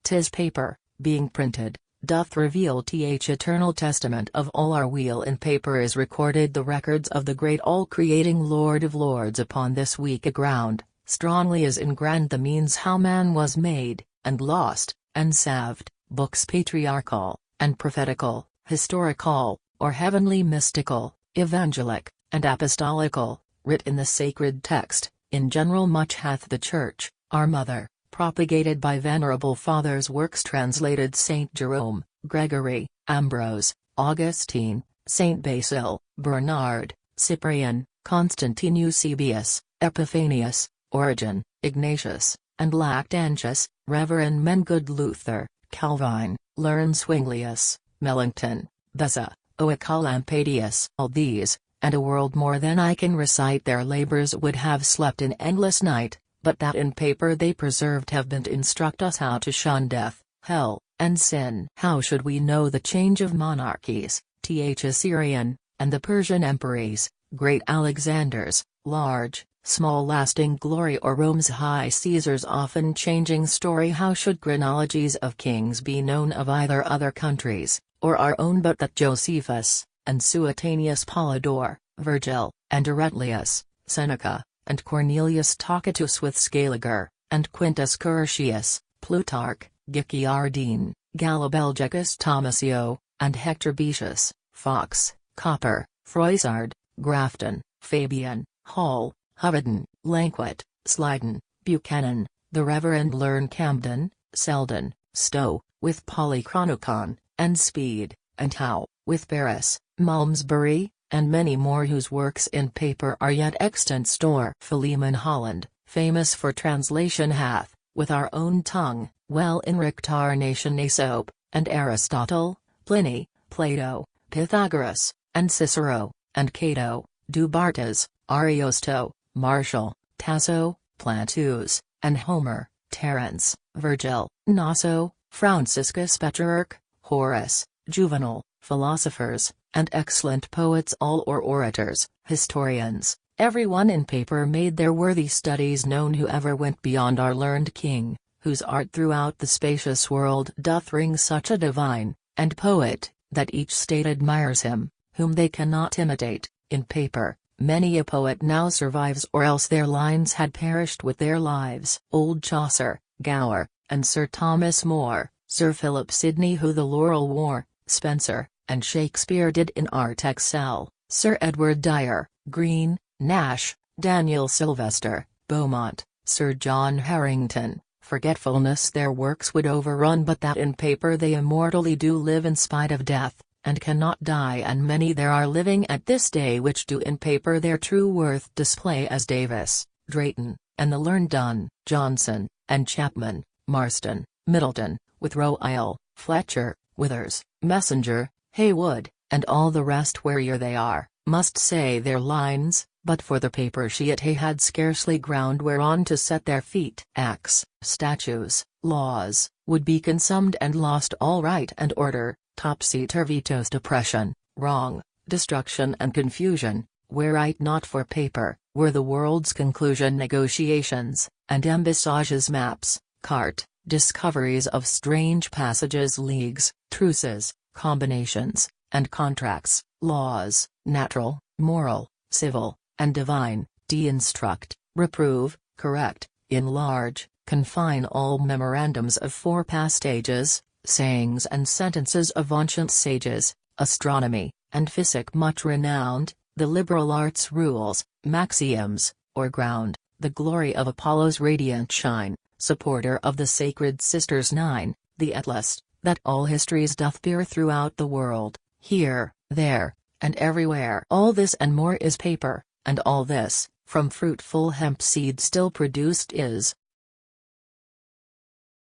'Tis paper, being printed, doth reveal th eternal testament of all our weal in paper is recorded the records of the great all-creating Lord of Lords upon this weak ground, strongly is ingrained the means how man was made, and lost, and saved, books patriarchal, and prophetical, historical, or heavenly mystical, evangelic, and apostolical, writ in the sacred text, in general much hath the Church, our mother, propagated by venerable fathers' works translated Saint Jerome, Gregory, Ambrose, Augustine, Saint Basil, Bernard, Cyprian, Constantine Eusebius, Epiphanius, Origen, Ignatius, and Lactantius, Reverend men good Luther, Calvin, learned Zwinglius, Melanchthon, Beza, Oecolampadius. All these, and a world more than I can recite their labors would have slept in endless night, but that in paper they preserved have been to instruct us how to shun death, hell, and sin. How should we know the change of monarchies, th Assyrian, and the Persian emperors, great Alexanders, large, small lasting glory or Rome's high Caesar's often changing story? How should chronologies of kings be known of either other countries, or our own, but that Josephus, and Suetonius Polydore, Virgil, and Erentlius, Seneca, and Cornelius Tacitus with Scaliger, and Quintus Curtius, Plutarch, Guicciardine, Gallobelgicus Tomasio, and Hector Betius, Fox, Copper, Froissart, Grafton, Fabian, Hall, Hoveden, Lanquet, Slyden, Buchanan, the Reverend Learn Camden, Selden, Stowe, with Polychronicon, and Speed, and Howe, with Barris, Malmesbury, and many more whose works in paper are yet extant store. Philemon Holland, famous for translation hath, with our own tongue, well enricht our nation Aesop, and Aristotle, Pliny, Plato, Pythagoras, and Cicero, and Cato, Du Bartas, Ariosto, Martial, Tasso, Platus, and Homer, Terence, Virgil, Naso, Franciscus Petrarch, Horace, Juvenal, philosophers, and excellent poets all or orators, historians, everyone in paper made their worthy studies known. Whoever went beyond our learned king, whose art throughout the spacious world doth ring such a divine, and poet, that each state admires him, whom they cannot imitate, in paper. Many a poet now survives, or else their lines had perished with their lives. Old Chaucer, Gower, and Sir Thomas More, Sir Philip Sidney who the laurel wore, Spenser, and Shakespeare did in art excel, Sir Edward Dyer, Greene, Nash, Daniel Sylvester, Beaumont, Sir John Harrington, forgetfulness their works would overrun, but that in paper they immortally do live in spite of death, and cannot die, and many there are living at this day which do in paper their true worth display, as Davis, Drayton, and the learned Donne, Johnson, and Chapman, Marston, Middleton, with Royle, Fletcher, Withers, Messenger, Haywood, and all the rest. Where'er they are, must say their lines, but for the paper sheet they had scarcely ground whereon to set their feet. Acts, statutes, laws, would be consumed and lost all right and order, topsy-turvy toast oppression, wrong, destruction and confusion, were it not for paper, were the world's conclusion negotiations, and embassages, maps, cart, discoveries of strange passages, leagues, truces, combinations, and contracts, laws, natural, moral, civil, and divine, de-instruct, reprove, correct, enlarge, confine all memorandums of past ages, sayings and sentences of ancient sages, astronomy, and physic much renowned, the liberal arts rules, maxioms, or ground, the glory of Apollo's radiant shine, supporter of the sacred sisters nine, the Atlas, that all histories doth bear throughout the world, here, there, and everywhere. All this and more is paper, and all this, from fruitful hemp seed still produced is,